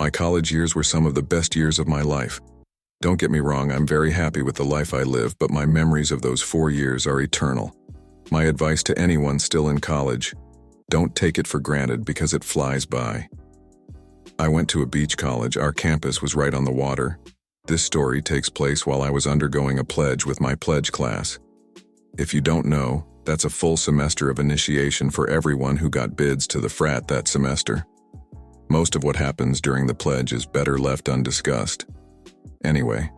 My college years were some of the best years of my life. Don't get me wrong, I'm very happy with the life I live, but my memories of those 4 years are eternal. My advice to anyone still in college: don't take it for granted because it flies by. I went to a beach college. Our campus was right on the water. This story takes place while I was undergoing a pledge with my pledge class. If you don't know, that's a full semester of initiation for everyone who got bids to the frat that semester. Most of what happens during the pledge is better left undiscussed. Anyway,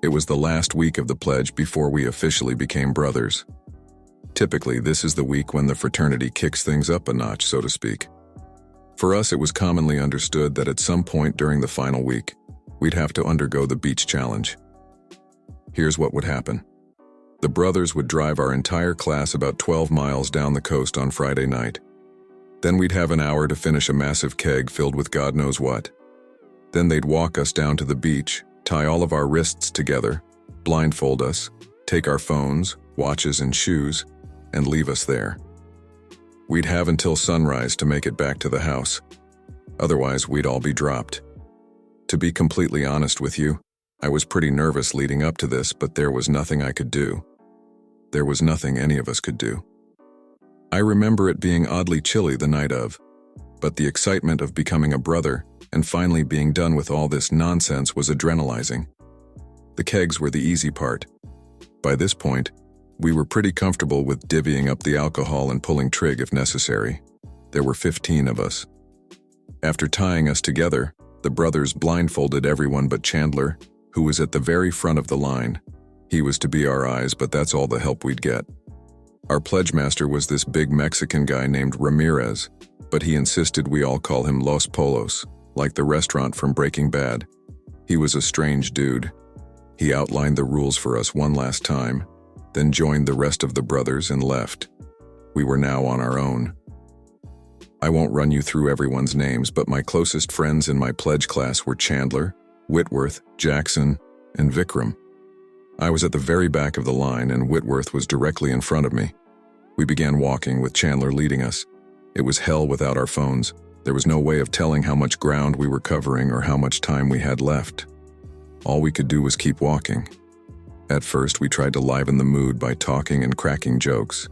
it was the last week of the pledge before we officially became brothers. Typically, this is the week when the fraternity kicks things up a notch, so to speak. For us, it was commonly understood that at some point during the final week, we'd have to undergo the beach challenge. Here's what would happen. The brothers would drive our entire class about 12 miles down the coast on Friday night. Then we'd have an hour to finish a massive keg filled with God knows what. Then they'd walk us down to the beach, tie all of our wrists together, blindfold us, take our phones, watches, and shoes, and leave us there. We'd have until sunrise to make it back to the house. Otherwise, we'd all be dropped. To be completely honest with you, I was pretty nervous leading up to this, but there was nothing I could do. There was nothing any of us could do. I remember it being oddly chilly the night of, but the excitement of becoming a brother and finally being done with all this nonsense was adrenalizing. The kegs were the easy part. By this point, we were pretty comfortable with divvying up the alcohol and pulling trig if necessary. There were 15 of us. After tying us together, the brothers blindfolded everyone but Chandler, who was at the very front of the line. He was to be our eyes, but that's all the help we'd get. Our pledge master was this big Mexican guy named Ramirez, but he insisted we all call him Los Polos, like the restaurant from Breaking Bad. He was a strange dude. He outlined the rules for us one last time, then joined the rest of the brothers and left. We were now on our own. I won't run you through everyone's names, but my closest friends in my pledge class were Chandler, Whitworth, Jackson, and Vikram. I was at the very back of the line and Whitworth was directly in front of me. We began walking with Chandler leading us. It was hell without our phones. There was no way of telling how much ground we were covering or how much time we had left. All we could do was keep walking. At first, we tried to liven the mood by talking and cracking jokes,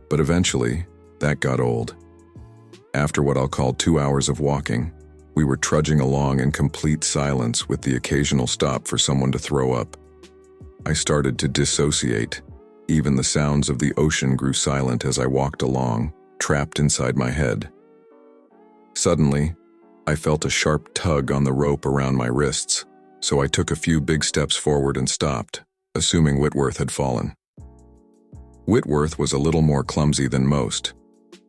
but eventually, that got old. After what I'll call 2 hours of walking, we were trudging along in complete silence with the occasional stop for someone to throw up. I started to dissociate. Even the sounds of the ocean grew silent as I walked along, trapped inside my head. Suddenly, I felt a sharp tug on the rope around my wrists, so I took a few big steps forward and stopped, assuming Whitworth had fallen. Whitworth was a little more clumsy than most,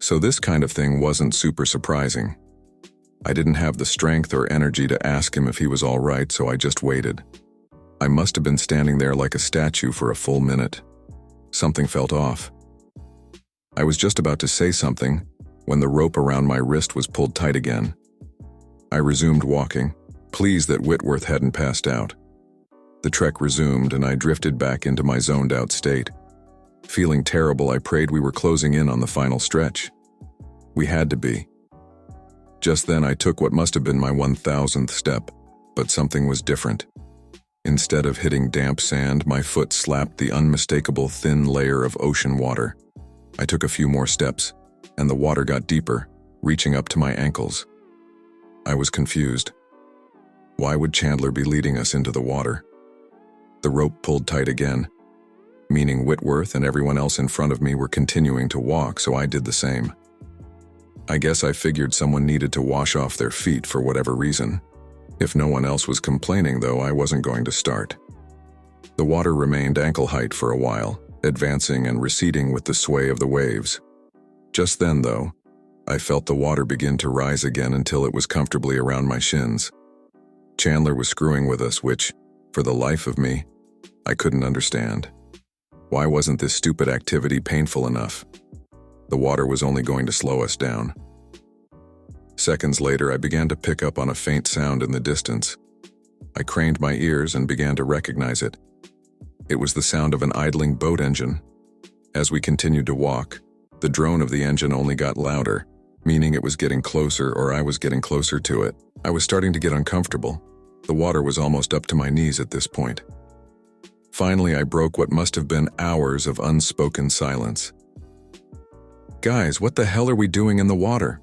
so this kind of thing wasn't super surprising. I didn't have the strength or energy to ask him if he was all right, so I just waited. I must have been standing there like a statue for a full minute. Something felt off. I was just about to say something when the rope around my wrist was pulled tight again. I resumed walking, pleased that Whitworth hadn't passed out. The trek resumed and I drifted back into my zoned-out state. Feeling terrible, I prayed we were closing in on the final stretch. We had to be. Just then I took what must have been my 1,000th step, but something was different. Instead of hitting damp sand, my foot slapped the unmistakable thin layer of ocean water. I took a few more steps, and the water got deeper, reaching up to my ankles. I was confused. Why would Chandler be leading us into the water? The rope pulled tight again, meaning Whitworth and everyone else in front of me were continuing to walk, so I did the same. I guess I figured someone needed to wash off their feet for whatever reason. If no one else was complaining, though, I wasn't going to start. The water remained ankle height for a while, advancing and receding with the sway of the waves. Just then, though, I felt the water begin to rise again until it was comfortably around my shins. Chandler was screwing with us, which, for the life of me, I couldn't understand. Why wasn't this stupid activity painful enough? The water was only going to slow us down. Seconds later, I began to pick up on a faint sound in the distance. I craned my ears and began to recognize it. It was the sound of an idling boat engine. As we continued to walk, the drone of the engine only got louder, meaning it was getting closer or I was getting closer to it. I was starting to get uncomfortable. The water was almost up to my knees at this point. Finally, I broke what must have been hours of unspoken silence. "Guys, what the hell are we doing in the water?"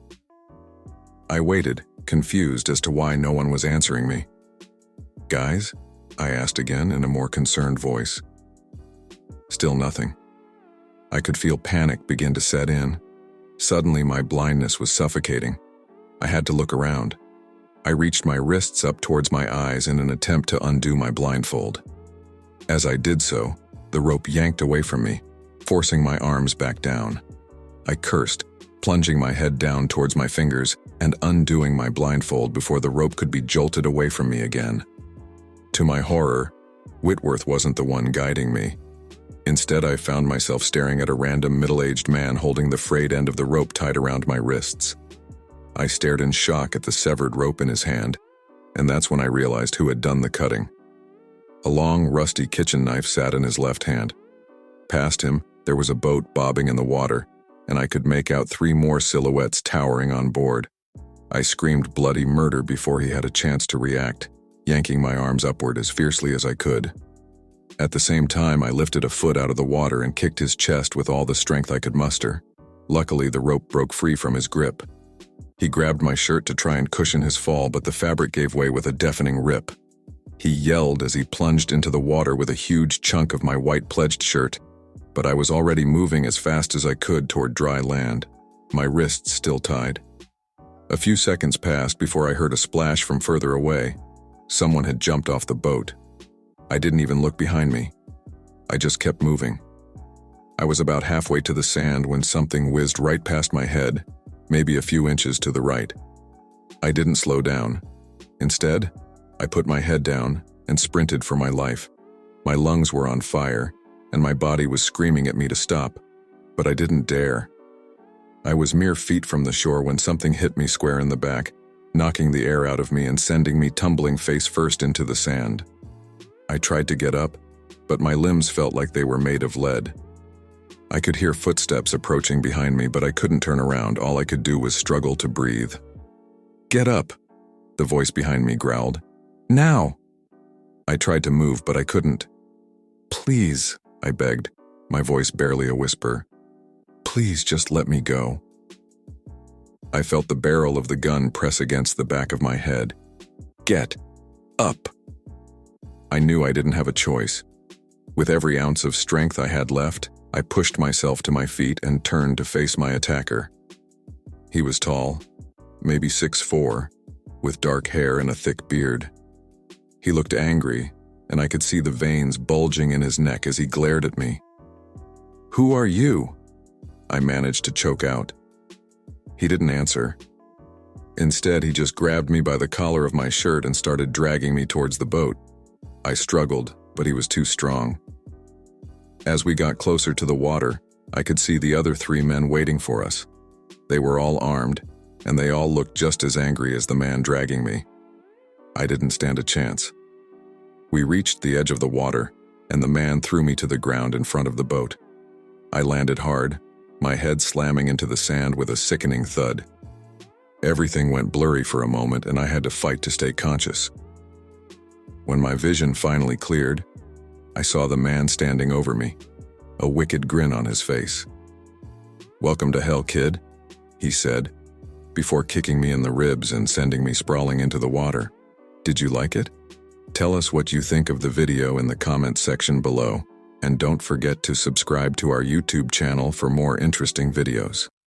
I waited, confused as to why no one was answering me. "Guys?" I asked again in a more concerned voice. Still nothing. I could feel panic begin to set in. Suddenly, my blindness was suffocating. I had to look around. I reached my wrists up towards my eyes in an attempt to undo my blindfold. As I did so, the rope yanked away from me, forcing my arms back down. I cursed, plunging my head down towards my fingers and undoing my blindfold before the rope could be jolted away from me again. To my horror, Whitworth wasn't the one guiding me. Instead, I found myself staring at a random middle-aged man holding the frayed end of the rope tied around my wrists. I stared in shock at the severed rope in his hand, and that's when I realized who had done the cutting. A long, rusty kitchen knife sat in his left hand. Past him, there was a boat bobbing in the water, and I could make out 3 more silhouettes towering on board. I screamed bloody murder before he had a chance to react, yanking my arms upward as fiercely as I could. At the same time, I lifted a foot out of the water and kicked his chest with all the strength I could muster. Luckily, the rope broke free from his grip. He grabbed my shirt to try and cushion his fall, but the fabric gave way with a deafening rip. He yelled as he plunged into the water with a huge chunk of my white pledged shirt, but I was already moving as fast as I could toward dry land, my wrists still tied. A few seconds passed before I heard a splash from further away. Someone had jumped off the boat. I didn't even look behind me. I just kept moving. I was about halfway to the sand when something whizzed right past my head, maybe a few inches to the right. I didn't slow down. Instead, I put my head down and sprinted for my life. My lungs were on fire, and my body was screaming at me to stop, but I didn't dare. I was mere feet from the shore when something hit me square in the back, knocking the air out of me and sending me tumbling face first into the sand. I tried to get up, but my limbs felt like they were made of lead. I could hear footsteps approaching behind me, but I couldn't turn around. All I could do was struggle to breathe. "Get up," the voice behind me growled. "Now!" I tried to move, but I couldn't. "Please," I begged, my voice barely a whisper. "Please just let me go." I felt the barrel of the gun press against the back of my head. "Get up!" I knew I didn't have a choice. With every ounce of strength I had left, I pushed myself to my feet and turned to face my attacker. He was tall, maybe 6'4", with dark hair and a thick beard. He looked angry, and I could see the veins bulging in his neck as he glared at me. "Who are you?" I managed to choke out. He didn't answer. Instead, he just grabbed me by the collar of my shirt and started dragging me towards the boat. I struggled, but he was too strong. As we got closer to the water, I could see the other 3 men waiting for us. They were all armed, and they all looked just as angry as the man dragging me. I didn't stand a chance. We reached the edge of the water, and the man threw me to the ground in front of the boat. I landed hard, my head slamming into the sand with a sickening thud. Everything went blurry for a moment, and I had to fight to stay conscious. When my vision finally cleared, I saw the man standing over me, a wicked grin on his face. "Welcome to hell, kid," he said, before kicking me in the ribs and sending me sprawling into the water. "Did you like it? Tell us what you think of the video in the comment section below, and don't forget to subscribe to our YouTube channel for more interesting videos."